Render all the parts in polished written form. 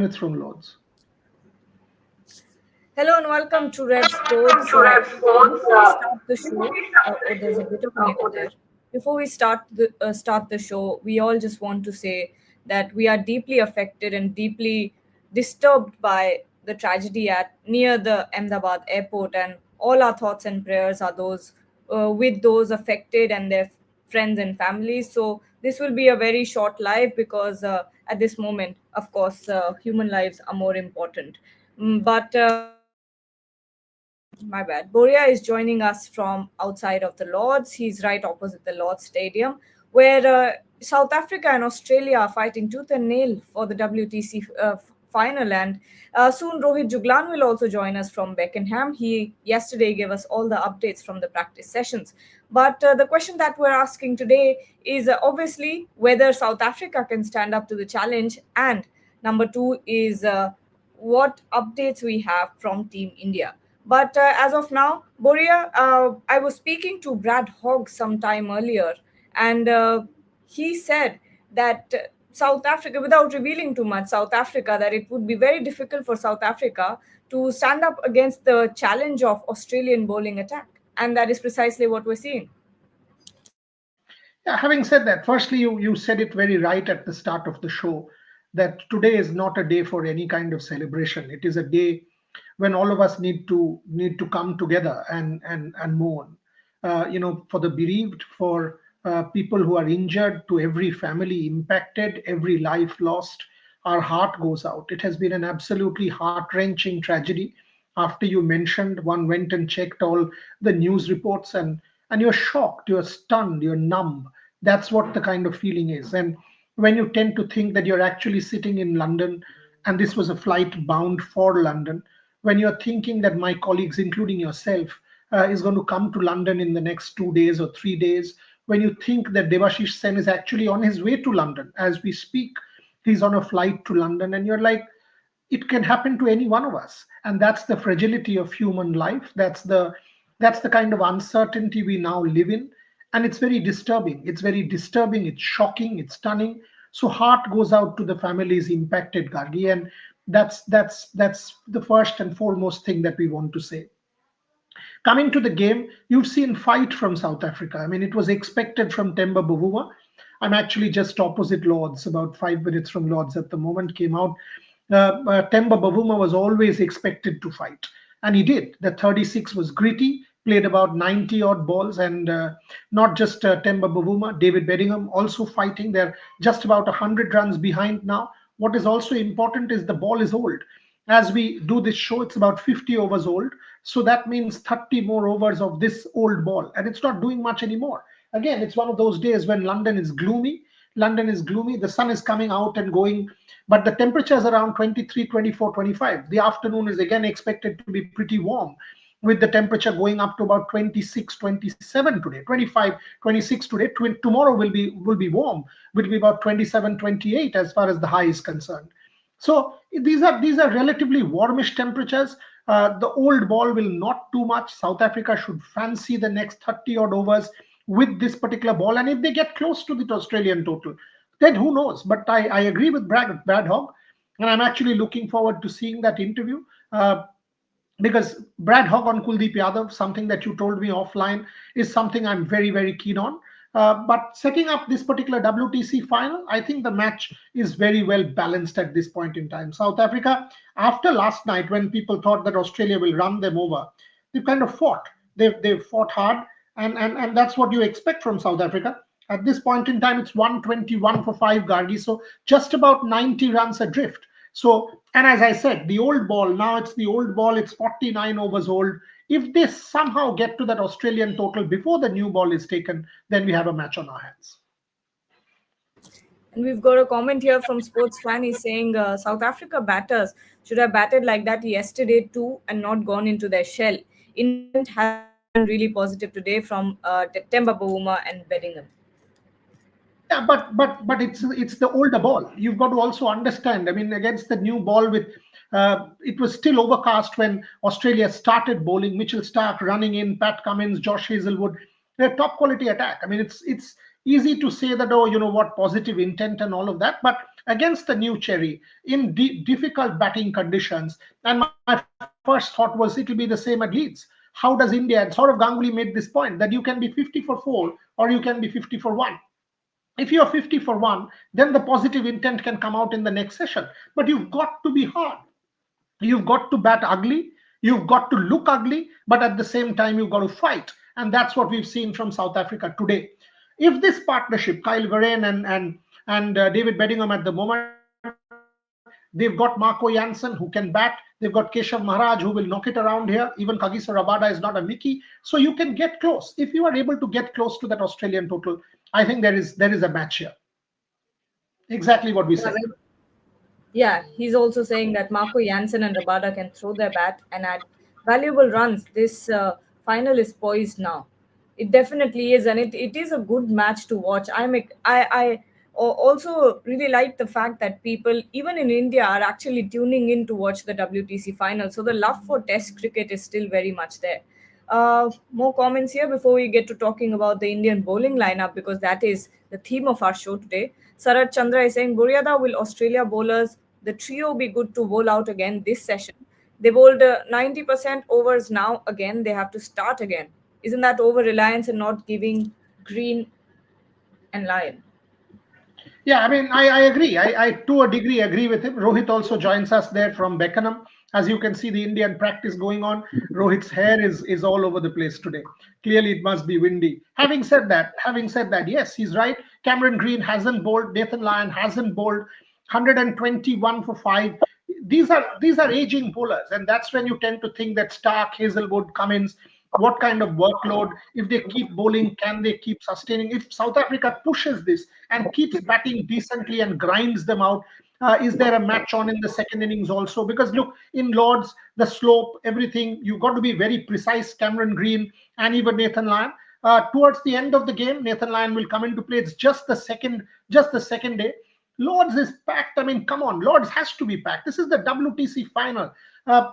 minutes from Lords. Hello and welcome to Rev Sports. Before we start the show, there's a bit of an echo there. Before we start the show, we all just want to say that we are deeply affected and deeply disturbed by the tragedy at near the Ahmedabad airport, and all our thoughts and prayers are those with those affected and their friends and families. So this will be a very short live because at this moment, of course, human lives are more important. But My bad. Boria is joining us from outside of the Lords. He's right opposite the Lords Stadium, where South Africa and Australia are fighting tooth and nail for the WTC final. And soon Rohit Juglan will also join us from Beckenham. He yesterday gave us all the updates from the practice sessions. But the question that we're asking today is obviously whether South Africa can stand up to the challenge. And number two is what updates we have from Team India. But as of now, Boria, I was speaking to Brad Hogg some time earlier, and he said that South Africa, without revealing too much, South Africa, that it would be very difficult for South Africa to stand up against the challenge of Australian bowling attack. And that is precisely what we're seeing. Yeah, having said that, firstly, you said it very right at the start of the show that today is not a day for any kind of celebration. It is a day when all of us need to come together and mourn. For the bereaved, for people who are injured, to every family impacted, every life lost, our heart goes out. It has been an absolutely heart-wrenching tragedy. After you mentioned, one went and checked all the news reports, and you're shocked, you're stunned, you're numb. That's what the kind of feeling is. And when you tend to think that you're actually sitting in London and this was a flight bound for London, when you're thinking that my colleagues, including yourself, is going to come to London in the next 2 days or 3 days, when you think that Devashish Sen is actually on his way to London as we speak, he's on a flight to London, and you're like, it can happen to any one of us. And that's the fragility of human life. That's the kind of uncertainty we now live in. And it's very disturbing. It's very disturbing, it's shocking, it's stunning. So heart goes out to the families impacted, Gargi, and that's the first and foremost thing that we want to say. Coming to the game, you've seen fight from South Africa. I mean, it was expected from Temba Bavuma. I'm actually just opposite Lords, about 5 minutes from Lords at the moment. Came out. Temba Bavuma was always expected to fight, and he did. The 36 was gritty, played about 90 odd balls, and not just Temba Bavuma, David Bedingham also fighting. They're just about 100 runs behind now. What is also important is the ball is old. As we do this show, it's about 50 overs old. So that means 30 more overs of this old ball, and it's not doing much anymore. Again, it's one of those days when London is gloomy. London is gloomy. The sun is coming out and going, but the temperatures around 23, 24, 25. The afternoon is again expected to be pretty warm, with the temperature going up to about 26, 27 today, 25, 26 today. Tomorrow will be warm, will be about 27, 28 as far as the high is concerned. So these are relatively warmish temperatures. The old ball will not too much. South Africa should fancy the next 30 odd overs with this particular ball, and if they get close to the Australian total, then who knows? But I agree with Brad Hogg, and I'm actually looking forward to seeing that interview. Because Brad Hogg on Kuldeep Yadav, something that you told me offline, is something I'm very, very keen on. But setting up this particular WTC final, I think the match is very well balanced at this point in time. South Africa, after last night, when people thought that Australia will run them over, they've kind of fought. They've fought hard, and that's what you expect from South Africa. At this point in time, it's 121 for 5, Gargi, so just about 90 runs adrift. So, and as I said, the old ball, now it's the old ball, it's 49 overs old. If they somehow get to that Australian total before the new ball is taken, then we have a match on our hands. And we've got a comment here from Sports Fan. He's saying South Africa batters should have batted like that yesterday too and not gone into their shell. Intent has been really positive today from Temba Bavuma and Bedingham. Yeah, but it's the older ball. You've got to also understand. I mean, against the new ball, with it was still overcast when Australia started bowling. Mitchell Stark running in, Pat Cummins, Josh Hazelwood, they're top quality attack. I mean, it's easy to say that, oh, you know what, positive intent and all of that, but against the new Cherry in difficult batting conditions. And my first thought was it will be the same at Leeds. How does India, and Saurav Ganguly made this point, that you can be 50 for 4 or you can be 50 for 1. If you're 50 for 1, then the positive intent can come out in the next session. But you've got to be hard. You've got to bat ugly. You've got to look ugly, but at the same time, you've got to fight. And that's what we've seen from South Africa today. If this partnership, Kyle Verreynne and David Bedingham at the moment, they've got Marco Jansen who can bat. They've got Keshav Maharaj who will knock it around here. Even Kagiso Rabada is not a Mickey. So you can get close. If you are able to get close to that Australian total, I think there is a match here. Exactly what we said. Yeah, he's also saying that Marco Jansen and Rabada can throw their bat and add valuable runs. This final is poised now. It definitely is, and it is a good match to watch. Also really like the fact that people, even in India, are actually tuning in to watch the WTC final. So the love for Test cricket is still very much there. More comments here before we get to talking about the Indian bowling lineup, because that is the theme of our show today. Sarat Chandra is saying, Buryada, will Australia bowlers, the trio, be good to bowl out again this session? They bowled 90% overs now. Again, they have to start again. Isn't that over reliance and not giving Green and Lyon? Yeah, I mean, I agree. I to a degree agree with him. Rohit also joins us there from Beckenham. As you can see, the Indian practice going on. Rohit's hair is all over the place today. Clearly, it must be windy. Having said that, yes, he's right. Cameron Green hasn't bowled. Nathan Lyon hasn't bowled. 121 for 5. These are aging bowlers, and that's when you tend to think that Stark, Hazelwood, Cummins, what kind of workload, if they keep bowling, can they keep sustaining? If South Africa pushes this and keeps batting decently and grinds them out, is there a match on in the second innings also? Because look, in Lords, the slope, everything, you've got to be very precise. Cameron Green and even Nathan Lyon, towards the end of the game, Nathan Lyon will come into play. It's just the second day. Lords is packed. I mean, come on, Lords has to be packed. This is the WTC final. uh,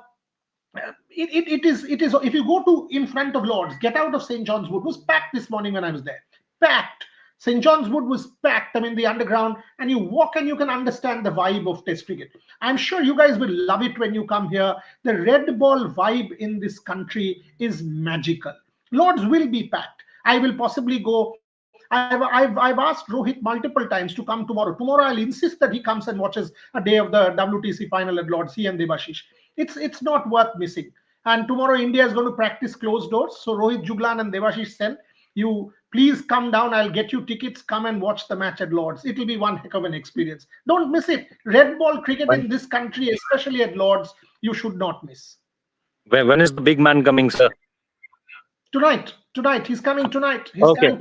it is if you go to in front of Lords, get out of St. John's Wood, was packed this morning when I was there. Packed. St. John's Wood was packed. I mean, the underground, and you walk and you can understand the vibe of Test cricket. I'm sure you guys will love it when you come here. The red ball vibe in this country is magical. Lords will be packed. I will possibly go. I've asked Rohit multiple times to come tomorrow. Tomorrow I'll insist that he comes and watches a day of the WTC final at Lords. He and Devashish. It's not worth missing. And tomorrow India is going to practice closed doors. So Rohit Juglan and Devashish Sen, you please come down. I'll get you tickets. Come and watch the match at Lords. It'll be one heck of an experience. Don't miss it. Red ball cricket in this country, especially at Lords, you should not miss. When is the big man coming, sir? Tonight. He's coming tonight. Okay.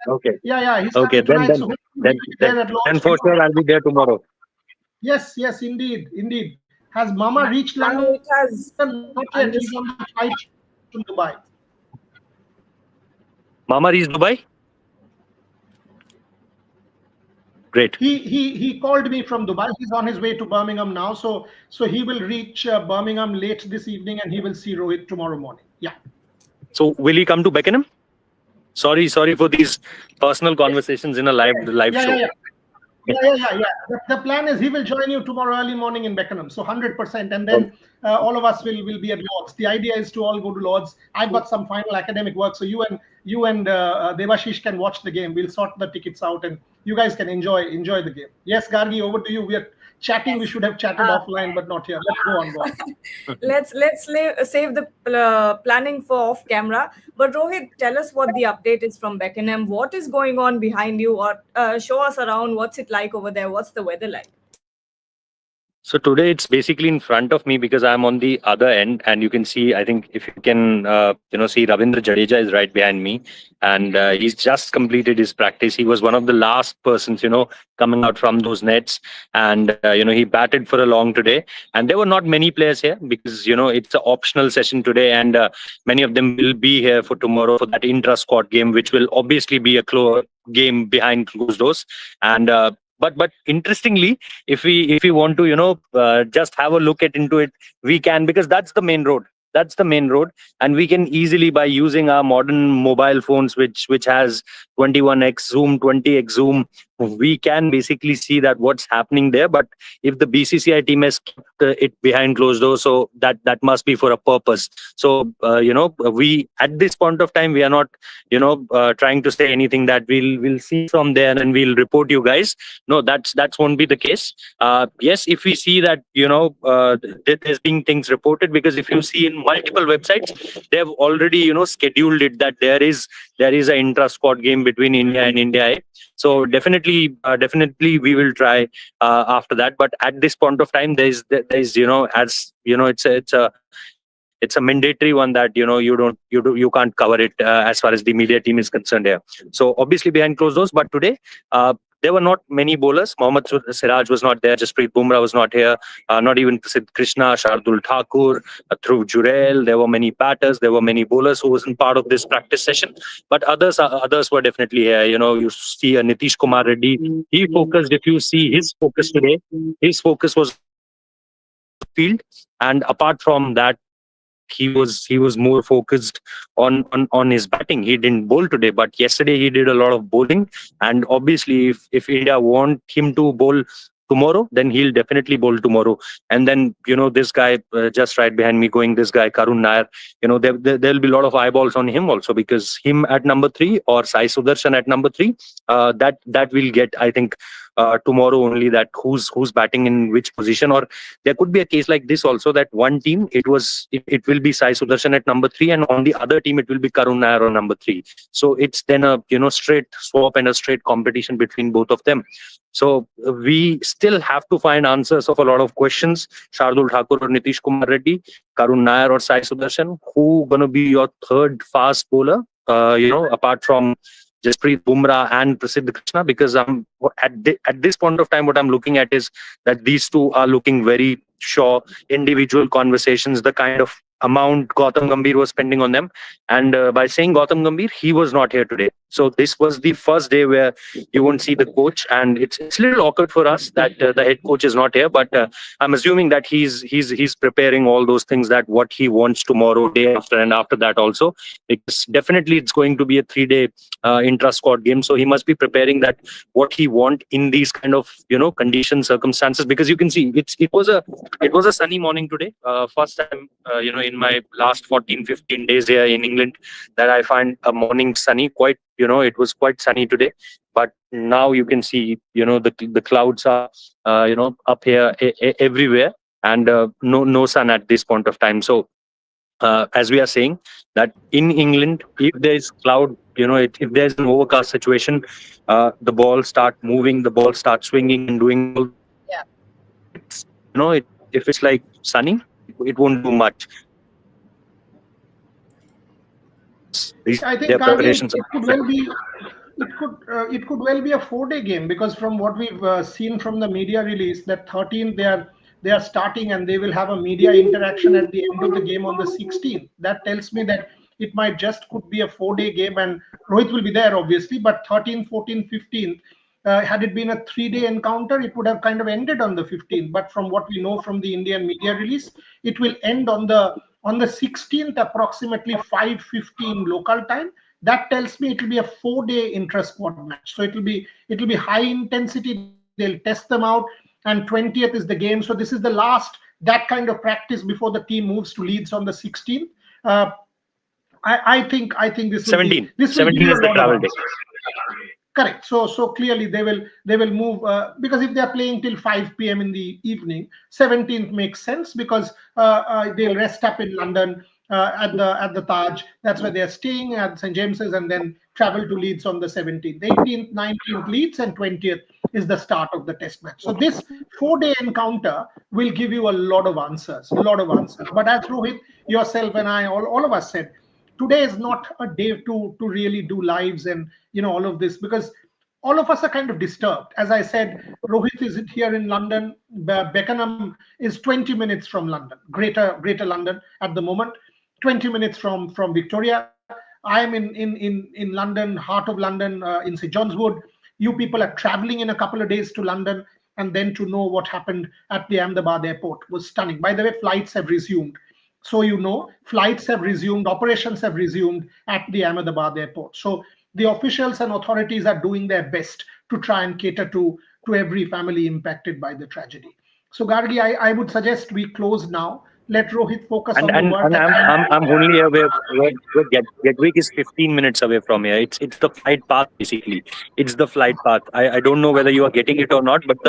Okay. Yeah. He's Okay. coming tonight. So then for sure I'll be there tomorrow. Yes, indeed. Has Mama reached Now London? it has. Not yet. He's on the flight to Dubai. Mama reached Dubai? Great. He called me from Dubai. He's on his way to Birmingham now. So he will reach Birmingham late this evening, and he will see Rohit tomorrow morning. Yeah. So will he come to Beckenham? Sorry for these personal conversations in a live show. Yeah. The plan is he will join you tomorrow early morning in Beckenham. So 100%. And then all of us will be at Lords. The idea is to all go to Lords. I've got some final academic work. So you and Devashish can watch the game. We'll sort the tickets out and you guys can enjoy the game. Yes, Gargi, over to you. We are chatting. Yes. We should have chatted offline, but not here. Let's go on. Let's save the planning for off camera. But Rohit, tell us what the update is from Beckenham. What is going on behind you, or show us around. What's it like over there? What's the weather like? So today it's basically in front of me because I'm on the other end, and you can see, I think if you can, see Ravindra Jadeja is right behind me, and he's just completed his practice. He was one of the last persons, coming out from those nets, and he batted for a long today. And there were not many players here because it's an optional session today, and many of them will be here for tomorrow for that intra-squad game, which will obviously be a game behind closed doors. And but interestingly, if we want to just have a look into it, we can, because that's the main road. that's the main road. And we can easily, by using our modern mobile phones, which has 21x zoom, 20x zoom, we can basically see that what's happening there. But if the BCCI team has kept it behind closed doors, so that must be for a purpose. So we, at this point of time, we are not trying to say anything that we'll see from there and we'll report you guys. No, that's won't be the case. Yes, if we see that there's being things reported, because if you see in multiple websites, they have already scheduled it that there is an intra squad game between India and India. So definitely we will try after that. But at this point of time, there's as it's a mandatory one that you can't cover it as far as the media team is concerned here. So obviously behind closed doors. But today there were not many bowlers. Mohammad Siraj was not there. Jasprit Bumrah was not here. Not even Prasidh Krishna, Shardul Thakur, Dhruv Jurel. There were many batters. There were many bowlers who wasn't part of this practice session. But others were definitely here. You see Nitish Kumar Reddy. He focused. If you see his focus today, his focus was field. And apart from that, he was more focused on his batting. He didn't bowl today, but yesterday he did a lot of bowling. And obviously, if India want him to bowl tomorrow, then he'll definitely bowl tomorrow. And then this guy just right behind me going, this guy Karun Nair, there'll be a lot of eyeballs on him also, because him at number 3 or Sai Sudarshan at number 3, that will get, I think, tomorrow only, that who's batting in which position. Or there could be a case like this also, that one team it will be Sai Sudarshan at number 3, and on the other team it will be Karun Nair on number 3. So it's then a straight swap and a straight competition between both of them. So we still have to find answers of a lot of questions. Shardul Thakur or Nitish Kumar Reddy, Karun Nair or Sai Sudarshan, who gonna be your third fast bowler? Apart from Jasprit Bumrah and Prasidh Krishna, because at this point of time, what I'm looking at is that these two are looking very sure. Individual conversations, the kind of amount Gautam Gambhir was spending on them. And by saying Gautam Gambhir, he was not here today. So this was the first day where you won't see the coach, and it's a little awkward for us that the head coach is not here. But I'm assuming that he's preparing all those things, that what he wants tomorrow, day after, and after that also, because definitely it's going to be a 3-day intra squad game. So he must be preparing that what he want in these kind of conditions, circumstances. Because you can see it was a sunny morning today. First time in my last 14-15 days here in England that I find a morning sunny. Quite it was quite sunny today. But now you can see the clouds are up here everywhere, and no sun at this point of time. So as we are saying that in England, if there is cloud, if there's an overcast situation, the ball start moving, the ball start swinging and doing all. Yeah. If it's like sunny, it won't do much. I Their think, Karvin, preparations it could are well be it could well be a 4-day game, because from what we've seen from the media release, that 13th they are starting, and they will have a media interaction at the end of the game on the 16th. That tells me that it might just could be a 4-day game, and Rohit will be there obviously. But 13th, 14th, 15th, had it been a 3-day encounter, it would have kind of ended on the 15th. But from what we know from the Indian media release, it will end on the 16th, approximately 5:15 local time. That tells me it will be a 4-day intra-squad match. So it will be high intensity. They'll test them out, and 20th is the game. So this is the last that kind of practice before the team moves to Leeds on the 16th. Uh, I think this will be 17. this will give 17 you is a the lot of travel day. answers. Correct. So clearly they will move, because if they are playing till 5 p.m. in the evening, 17th makes sense, because they'll rest up in London at the Taj. That's where they are staying at St James's, and then travel to Leeds on the 17th. 18th, 19th Leeds, and 20th is the start of the Test match. So this 4-day encounter will give you a lot of answers, a lot of answers. But as Rohit, yourself, and I, all of us said, today is not a day to really do lives and all of this, because all of us are kind of disturbed. As I said, Rohit is here in London. Beckenham is 20 minutes from London, greater London at the moment, 20 minutes from Victoria. I am in London, heart of London, in St John's Wood. You people are traveling in a couple of days to London, and then to know what happened at the Ahmedabad airport was stunning. By the way, flights have resumed. So, flights have resumed, operations have resumed at the Ahmedabad airport. So the officials and authorities are doing their best to try and cater to every family impacted by the tragedy. So, Gargi, I would suggest we close now. Let Rohit focus And on the and work. and I'm only aware where Gatwick is 15 minutes away from here. It's the flight path basically. It's the flight path. I don't know whether you are getting it or not, but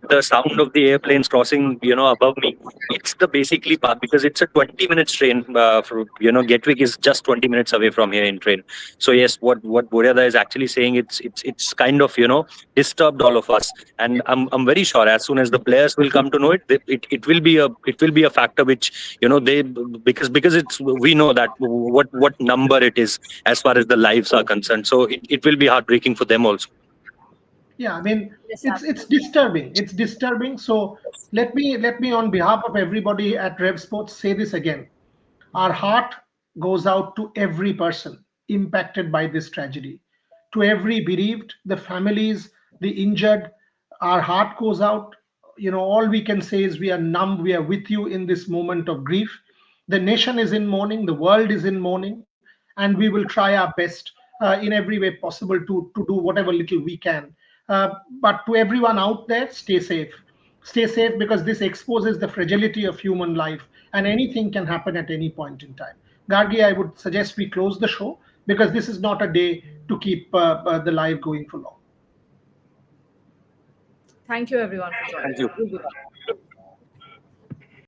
the sound of the airplanes crossing above me. It's the basically path because it's a 20 minutes train. Gatwick is just 20 minutes away from here in train. So yes, what Boryada is actually saying, it's kind of disturbed all of us, and I'm very sure as soon as the players will come to know it, it will be a factor which they, because it's, we know that what number it is as far as the lives are concerned, so it will be heartbreaking for them also. Yeah, I mean, Yes, it's disturbing. It's disturbing. So let me on behalf of everybody at Rev Sports say this again. Our heart goes out to every person impacted by this tragedy, to every bereaved, the families, the injured. Our heart goes out. All we can say is we are numb. We are with you in this moment of grief. The nation is in mourning, the world is in mourning, and we will try our best in every way possible to do whatever little we can. But to everyone out there, stay safe. Stay safe, because this exposes the fragility of human life, and anything can happen at any point in time. Gargi, I would suggest we close the show, because this is not a day to keep the live going for long. thank you everyone for joining. Thank you. We'll be back.